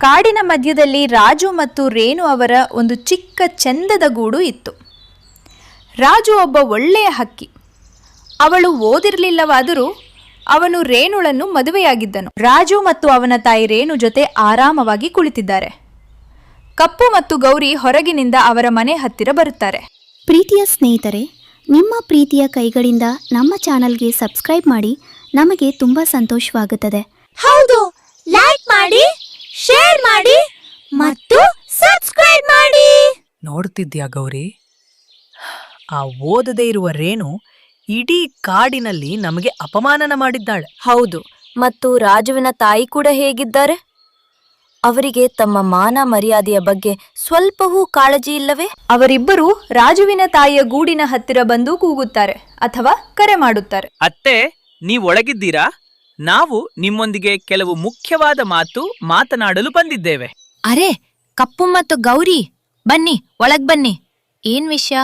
ಕಾಡಿನ ಮಧ್ಯದಲ್ಲಿ ರಾಜು ಮತ್ತು ರೇಣು ಅವರ ಒಂದು ಚಿಕ್ಕ ಚಂದದ ಗೂಡು ಇತ್ತು. ರಾಜು ಒಬ್ಬ ಒಳ್ಳೆಯ ಹಕ್ಕಿ. ಅವಳು ಓದಿರಲಿಲ್ಲವಾದರೂ ಅವನು ರೇಣುಳನ್ನು ಮದುವೆಯಾಗಿದ್ದನು. ರಾಜು ಮತ್ತು ಅವನ ತಾಯಿ ರೇಣು ಜೊತೆ ಆರಾಮವಾಗಿ ಕುಳಿತಿದ್ದಾರೆ. ಕಪ್ಪು ಮತ್ತು ಗೌರಿ ಹೊರಗಿನಿಂದ ಅವರ ಮನೆ ಹತ್ತಿರ ಬರುತ್ತಾರೆ. ಪ್ರೀತಿಯ ಸ್ನೇಹಿತರೆ, ನಿಮ್ಮ ಪ್ರೀತಿಯ ಕೈಗಳಿಂದ ನಮ್ಮ ಚಾನಲ್ಗೆ ಸಬ್ಸ್ಕ್ರೈಬ್ ಮಾಡಿ. ನಮಗೆ ತುಂಬಾ ಸಂತೋಷವಾಗುತ್ತದೆ. ಹೌದು, ಲೈಕ್ ಮಾಡಿ, ಶೇರ್ ಮಾಡಿ ಮತ್ತು ಸಬ್ಸ್ಕ್ರೈಬ್ ಮಾಡಿ. ನೋಡ್ತಿದ್ಯಾ ಗೌರಿ, ಆ ಓದದೇ ಇರುವ ರೇಣು ಇಡೀ ಕಾಡಿನಲ್ಲಿ ನಮಗೆ ಅಪಮಾನನ ಮಾಡಿದ್ದಾಳೆ. ಹೌದು, ಮತ್ತು ರಾಜುವಿನ ತಾಯಿ ಕೂಡ ಹೇಗಿದ್ದಾರೆ? ಅವರಿಗೆ ತಮ್ಮ ಮಾನ ಮರ್ಯಾದೆಯ ಬಗ್ಗೆ ಸ್ವಲ್ಪವೂ ಕಾಳಜಿ ಇಲ್ಲವೇ? ಅವರಿಬ್ಬರು ರಾಜುವಿನ ತಾಯಿಯ ಗೂಡಿನ ಹತ್ತಿರ ಬಂದು ಕೂಗುತ್ತಾರೆ ಅಥವಾ ಕರೆ ಮಾಡುತ್ತಾರೆ. ಅತ್ತೆ, ನೀವು ಒಳಗಿದ್ದೀರಾ? ನಾವು ನಿಮ್ಮೊಂದಿಗೆ ಕೆಲವು ಮುಖ್ಯವಾದ ಮಾತನಾಡಲು ಬಂದಿದ್ದೇವೆ. ಅರೆ, ಕಪ್ಪು ಮತ್ತು ಗೌರಿ, ಬನ್ನಿ, ಒಳಗ್ ಬನ್ನಿ. ಏನ್ ವಿಷಯ?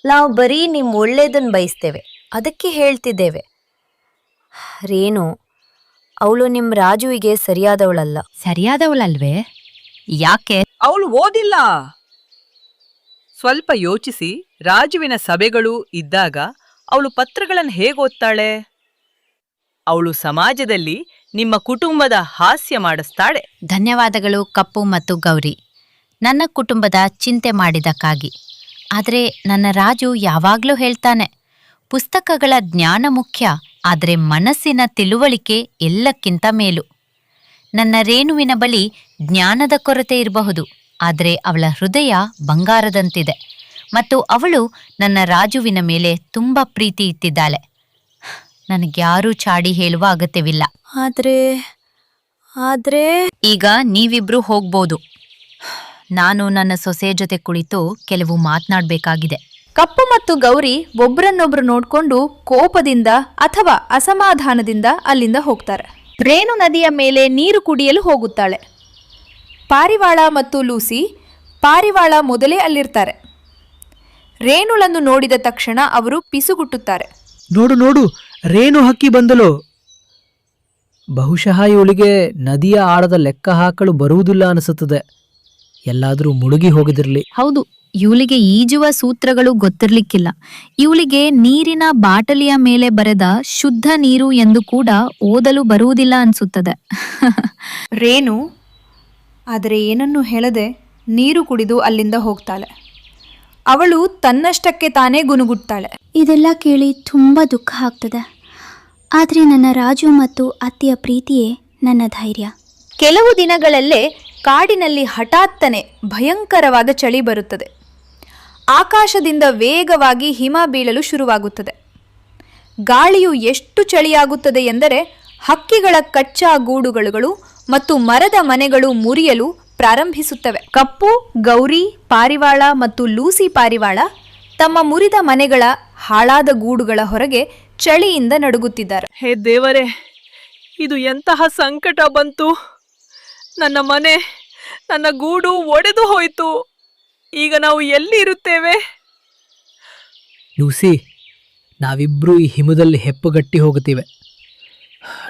ನಾವು ಬರೀ ನಿಮ್ ಒಳ್ಳೇದನ್ ಬಯಸ್ತೇವೆ, ಅದಕ್ಕೆ ಹೇಳ್ತಿದ್ದೇವೆ. ರೇಣು, ಅವಳು ನಿಮ್ ರಾಜುವಿಗೆ ಸರಿಯಾದವಳಲ್ಲ. ಸರಿಯಾದವಳಲ್ವೇ? ಯಾಕೆ? ಅವಳು ಓದಿಲ್ಲ. ಸ್ವಲ್ಪ ಯೋಚಿಸಿ. ರಾಜುವಿನ ಸಭೆಗಳು ಇದ್ದಾಗ ಅವಳು ಪತ್ರಗಳನ್ನು ಹೇಗೆ ಓದ್ತಾಳೆ? ಅವಳು ಸಮಾಜದಲ್ಲಿ ನಿಮ್ಮ ಕುಟುಂಬದ ಹಾಸ್ಯ ಮಾಡಿಸ್ತಾಳೆ. ಧನ್ಯವಾದಗಳು ಕಪ್ಪು ಮತ್ತು ಗೌರಿ, ನನ್ನ ಕುಟುಂಬದ ಚಿಂತೆ ಮಾಡಿದಕ್ಕಾಗಿ. ಆದರೆ ನನ್ನ ರಾಜು ಯಾವಾಗ್ಲೂ ಹೇಳ್ತಾನೆ, ಪುಸ್ತಕಗಳ ಜ್ಞಾನ ಮುಖ್ಯ, ಆದರೆ ಮನಸ್ಸಿನ ತಿಳುವಳಿಕೆ ಎಲ್ಲಕ್ಕಿಂತ ಮೇಲು. ನನ್ನ ರೇಣುವಿನ ಬಳಿ ಜ್ಞಾನದ ಕೊರತೆ ಇರಬಹುದು, ಆದರೆ ಅವಳ ಹೃದಯ ಬಂಗಾರದಂತಿದೆ ಮತ್ತು ಅವಳು ನನ್ನ ರಾಜುವಿನ ಮೇಲೆ ತುಂಬ ಪ್ರೀತಿ ಇಟ್ಟಿದ್ದಾಳೆ. ನನಗ್ಯಾರೂ ಚಾಡಿ ಹೇಳುವ ಅಗತ್ಯವಿಲ್ಲ. ಆದ್ರೆ ಈಗ ನೀವಿಬ್ರು ಹೋಗ್ಬೋದು. ನಾನು ನನ್ನ ಸೊಸೆ ಜೊತೆ ಕುಳಿತು ಕೆಲವು ಮಾತನಾಡಬೇಕಾಗಿದೆ. ಕಪ್ಪು ಮತ್ತು ಗೌರಿ ಒಬ್ಬರನ್ನೊಬ್ರು ನೋಡ್ಕೊಂಡು ಕೋಪದಿಂದ ಅಥವಾ ಅಸಮಾಧಾನದಿಂದ ಅಲ್ಲಿಂದ ಹೋಗ್ತಾರೆ. ರೇಣು ನದಿಯ ಮೇಲೆ ನೀರು ಕುಡಿಯಲು ಹೋಗುತ್ತಾಳೆ. ಪಾರಿವಾಳ ಮತ್ತು ಲೂಸಿ, ಪಾರಿವಾಳ ಮೊದಲೇ ಅಲ್ಲಿರ್ತಾರೆ. ರೇಣುಳನ್ನು ನೋಡಿದ ತಕ್ಷಣ ಅವರು ಪಿಸುಗುಟ್ಟುತ್ತಾರೆ. ನೋಡು ನೋಡು, ರೇಣು ಹಕ್ಕಿ ಬಂದಳು. ಬಹುಶಃ ಇವಳಿಗೆ ನದಿಯ ಆಳದ ಲೆಕ್ಕ ಹಾಕಲು ಬರುವುದಿಲ್ಲ ಅನಿಸುತ್ತದೆ. ಎಲ್ಲಾದರೂ ಮುಳುಗಿ ಹೋಗದಿರಲಿ. ಹೌದು, ಇವಳಿಗೆ ಈಜುವ ಸೂತ್ರಗಳು ಗೊತ್ತಿರ್ಲಿಕ್ಕಿಲ್ಲ. ಇವಳಿಗೆ ನೀರಿನ ಬಾಟಲಿಯ ಮೇಲೆ ಬರೆದ ಶುದ್ಧ ನೀರು ಎಂದು ಕೂಡ ಓದಲು ಬರುವುದಿಲ್ಲ ಅನ್ಸುತ್ತದೆ. ರೇಣು ಆದರೆ ಏನನ್ನೂ ಹೇಳದೆ ನೀರು ಕುಡಿದು ಅಲ್ಲಿಂದ ಹೋಗ್ತಾಳೆ. ಅವಳು ತನ್ನಷ್ಟಕ್ಕೆ ತಾನೇ ಗುನುಗುಟ್ತಾಳೆ. ಇದೆಲ್ಲ ಕೇಳಿ ತುಂಬಾ ದುಃಖ ಆಗ್ತದೆ. ಆದರೆ ನನ್ನ ರಾಜು ಮತ್ತು ಅತ್ತೆಯ ಪ್ರೀತಿಯೇ ನನ್ನ ಧೈರ್ಯ. ಕೆಲವು ದಿನಗಳಲ್ಲೇ ಕಾಡಿನಲ್ಲಿ ಹಠಾತ್ತನೆ ಭಯಂಕರವಾದ ಚಳಿ ಬರುತ್ತದೆ. ಆಕಾಶದಿಂದ ವೇಗವಾಗಿ ಹಿಮ ಬೀಳಲು ಶುರುವಾಗುತ್ತದೆ. ಗಾಳಿಯು ಎಷ್ಟು ಚಳಿಯಾಗುತ್ತದೆ ಎಂದರೆ ಹಕ್ಕಿಗಳ ಕಚ್ಚಾ ಗೂಡುಗಳು ಮತ್ತು ಮರದ ಮನೆಗಳು ಮುರಿಯಲು ಪ್ರಾರಂಭಿಸುತ್ತವೆ. ಕಪ್ಪು, ಗೌರಿ, ಪಾರಿವಾಳ ಮತ್ತು ಲೂಸಿ ಪಾರಿವಾಳ ತಮ್ಮ ಮುರಿದ ಮನೆಗಳ ಹಾಳಾದ ಗೂಡುಗಳ ಹೊರಗೆ ಚಳಿಯಿಂದ ನಡುಗುತ್ತಿದ್ದಾರೆ. ಹೇ ದೇವರೇ, ಇದು ಎಂತಹ ಸಂಕಟ ಬಂತು! ನನ್ನ ಮನೆ, ನನ್ನ ಗೂಡು ಒಡೆದು ಹೋಯಿತು. ಈಗ ನಾವು ಎಲ್ಲಿ ಇರುತ್ತೇವೆ? ಲೂಸಿ, ನಾವಿಬ್ರು ಈ ಹಿಮದಲ್ಲಿ ಹೆಪ್ಪುಗಟ್ಟಿ ಹೋಗುತ್ತೇವೆ.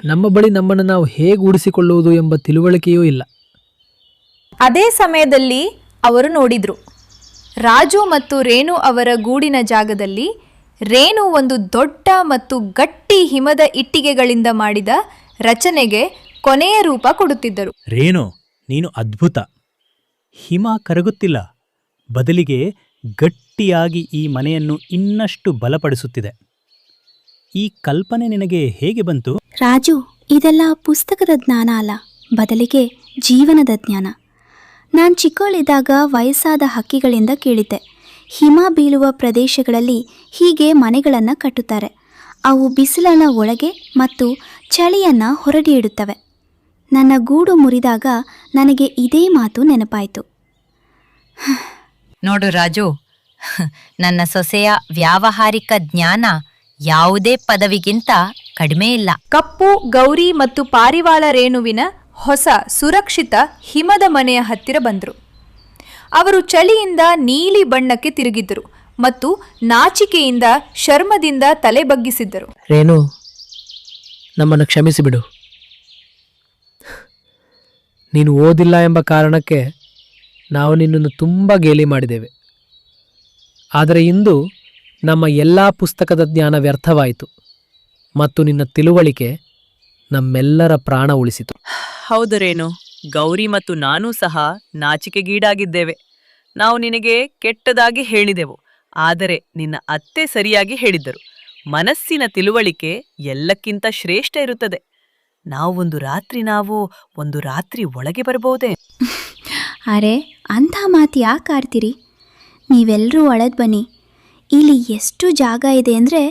ನಮ್ಮ ಬಳಿ ನಮ್ಮನ್ನು ನಾವು ಹೇಗೆ ಉಳಿಸಿಕೊಳ್ಳುವುದು ಎಂಬ ತಿಳುವಳಿಕೆಯೂ ಇಲ್ಲ. ಅದೇ ಸಮಯದಲ್ಲಿ ಅವರು ನೋಡಿದ್ರು, ರಾಜು ಮತ್ತು ರೇಣು ಅವರ ಗೂಡಿನ ಜಾಗದಲ್ಲಿ ರೇಣು ಒಂದು ದೊಡ್ಡ ಮತ್ತು ಗಟ್ಟಿ ಹಿಮದ ಇಟ್ಟಿಗೆಗಳಿಂದ ಮಾಡಿದ ರಚನೆಗೆ ಕೊನೆಯ ರೂಪ ಕೊಡುತ್ತಿದ್ದರು. ರೇಣು, ನೀನು ಅದ್ಭುತ. ಹಿಮ ಕರಗುತ್ತಿಲ್ಲ, ಬದಲಿಗೆ ಗಟ್ಟಿಯಾಗಿ ಈ ಮನೆಯನ್ನು ಇನ್ನಷ್ಟು ಬಲಪಡಿಸುತ್ತಿದೆ. ಈ ಕಲ್ಪನೆ ನಿನಗೆ ಹೇಗೆ ಬಂತು? ರಾಜು, ಇದೆಲ್ಲ ಪುಸ್ತಕದ ಜ್ಞಾನ ಅಲ್ಲ, ಬದಲಿಗೆ ಜೀವನದ ಜ್ಞಾನ. ನಾನು ಚಿಕ್ಕವಳಿದ್ದಾಗ ವಯಸ್ಸಾದ ಹಕ್ಕಿಗಳಿಂದ ಕೇಳಿದ್ದೆ, ಹಿಮ ಬೀಳುವ ಪ್ರದೇಶಗಳಲ್ಲಿ ಹೀಗೆ ಮನೆಗಳನ್ನು ಕಟ್ಟುತ್ತಾರೆ. ಅವು ಬಿಸಿಲನ್ನ ಒಳಗೆ ಮತ್ತು ಚಳಿಯನ್ನು ಹೊರಗೆ ಇಡುತ್ತವೆ. ನನ್ನ ಗೂಡು ಮುರಿದಾಗ ನನಗೆ ಇದೇ ಮಾತು ನೆನಪಾಯಿತು. ನೋಡು ರಾಜು, ನನ್ನ ಸೊಸೆಯ ವ್ಯಾವಹಾರಿಕ ಜ್ಞಾನ ಯಾವುದೇ ಪದವಿಗಿಂತ ಕಡಿಮೆ ಇಲ್ಲ. ಕಪ್ಪು, ಗೌರಿ ಮತ್ತು ಪಾರಿವಾಳ ರೇಣುವಿನ ಹೊಸ ಸುರಕ್ಷಿತ ಹಿಮದ ಮನೆಯ ಹತ್ತಿರ ಬಂದರು. ಅವರು ಚಳಿಯಿಂದ ನೀಲಿ ಬಣ್ಣಕ್ಕೆ ತಿರುಗಿದ್ದರು ಮತ್ತು ನಾಚಿಕೆಯಿಂದ ಶರ್ಮದಿಂದ ತಲೆ ಬಗ್ಗಿಸಿದ್ದರು. ರೇಣು, ನಮ್ಮನ್ನು ಕ್ಷಮಿಸಿಬಿಡು. ನೀನು ಓದಿಲ್ಲ ಎಂಬ ಕಾರಣಕ್ಕೆ ನಾವು ನಿನ್ನನ್ನು ತುಂಬ ಗೇಲಿ ಮಾಡಿದ್ದೇವೆ. ಆದರೆ ಇಂದು ನಮ್ಮ ಎಲ್ಲ ಪುಸ್ತಕದ ಜ್ಞಾನ ವ್ಯರ್ಥವಾಯಿತು ಮತ್ತು ನಿನ್ನ ತಿಳುವಳಿಕೆ ನಮ್ಮೆಲ್ಲರ ಪ್ರಾಣ ಉಳಿಸಿತು. ಹೌದು ರೇಣು, ಗೌರಿ ಮತ್ತು ನಾನೂ ಸಹ ನಾಚಿಕೆಗೀಡಾಗಿದ್ದೇವೆ. ನಾವು ನಿನಗೆ ಕೆಟ್ಟದಾಗಿ ಹೇಳಿದೆವು, ಆದರೆ ನಿನ್ನ ಅತ್ತೆ ಸರಿಯಾಗಿ ಹೇಳಿದ್ದರು. ಮನಸ್ಸಿನ ತಿಳುವಳಿಕೆ ಎಲ್ಲಕ್ಕಿಂತ ಶ್ರೇಷ್ಠ ಇರುತ್ತದೆ. ನಾವು ಒಂದು ರಾತ್ರಿ ಒಳಗೆ ಬರಬಹುದೇ? ಅರೆ, ಅಂಥ ಮಾತು ಯಾಕೆ ಆಡ್ತೀರಿ? ನೀವೆಲ್ಲರೂ ಒಳಗೆ ಬನ್ನಿ. ಇಲ್ಲಿ ಎಷ್ಟು ಜಾಗ ಇದೆ ಅಂದರೆ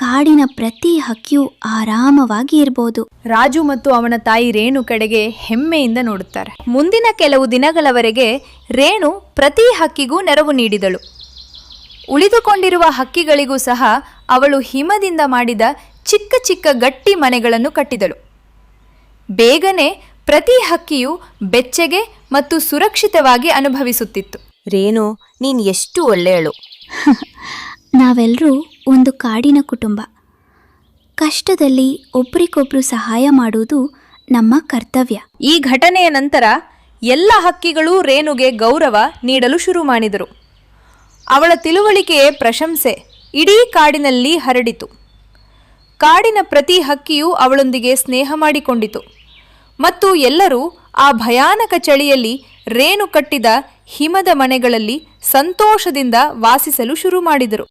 ಕಾಡಿನ ಪ್ರತಿ ಹಕ್ಕಿಯೂ ಆರಾಮವಾಗಿ ಇರ್ಬೋದು. ರಾಜು ಮತ್ತು ಅವನ ತಾಯಿ ರೇಣು ಕಡೆಗೆ ಹೆಮ್ಮೆಯಿಂದ ನೋಡುತ್ತಾರೆ. ಮುಂದಿನ ಕೆಲವು ದಿನಗಳವರೆಗೆ ರೇಣು ಪ್ರತಿ ಹಕ್ಕಿಗೂ ನೆರವು ನೀಡಿದಳು. ಉಳಿದುಕೊಂಡಿರುವ ಹಕ್ಕಿಗಳಿಗೂ ಸಹ ಅವಳು ಹಿಮದಿಂದ ಮಾಡಿದ ಚಿಕ್ಕ ಚಿಕ್ಕ ಗಟ್ಟಿ ಮನೆಗಳನ್ನು ಕಟ್ಟಿದಳು. ಬೇಗನೆ ಪ್ರತಿ ಹಕ್ಕಿಯು ಬೆಚ್ಚಗೆ ಮತ್ತು ಸುರಕ್ಷಿತವಾಗಿ ಅನುಭವಿಸುತ್ತಿತ್ತು. ರೇಣು, ನೀನ್ ಎಷ್ಟು ಒಳ್ಳೆಯಳು. ನಾವೆಲ್ಲರೂ ಒಂದು ಕಾಡಿನ ಕುಟುಂಬ. ಕಷ್ಟದಲ್ಲಿ ಒಬ್ರಿಗೊಬ್ರು ಸಹಾಯ ಮಾಡುವುದು ನಮ್ಮ ಕರ್ತವ್ಯ. ಈ ಘಟನೆಯ ನಂತರ ಎಲ್ಲ ಹಕ್ಕಿಗಳೂ ರೇಣುಗೆ ಗೌರವ ನೀಡಲು ಶುರು ಮಾಡಿದರು. ಅವಳ ತಿಳುವಳಿಕೆಯೇ ಪ್ರಶಂಸೆ ಇಡೀ ಕಾಡಿನಲ್ಲಿ ಹರಡಿತು. ಕಾಡಿನ ಪ್ರತಿ ಹಕ್ಕಿಯೂ ಅವಳೊಂದಿಗೆ ಸ್ನೇಹ ಮಾಡಿಕೊಂಡಿತು ಮತ್ತು ಎಲ್ಲರೂ ಆ ಭಯಾನಕ ಚಳಿಯಲ್ಲಿ ರೇಣು ಕಟ್ಟಿದ ಹಿಮದ ಮನೆಗಳಲ್ಲಿ ಸಂತೋಷದಿಂದ ವಾಸಿಸಲು ಶುರು ಮಾಡಿದರು.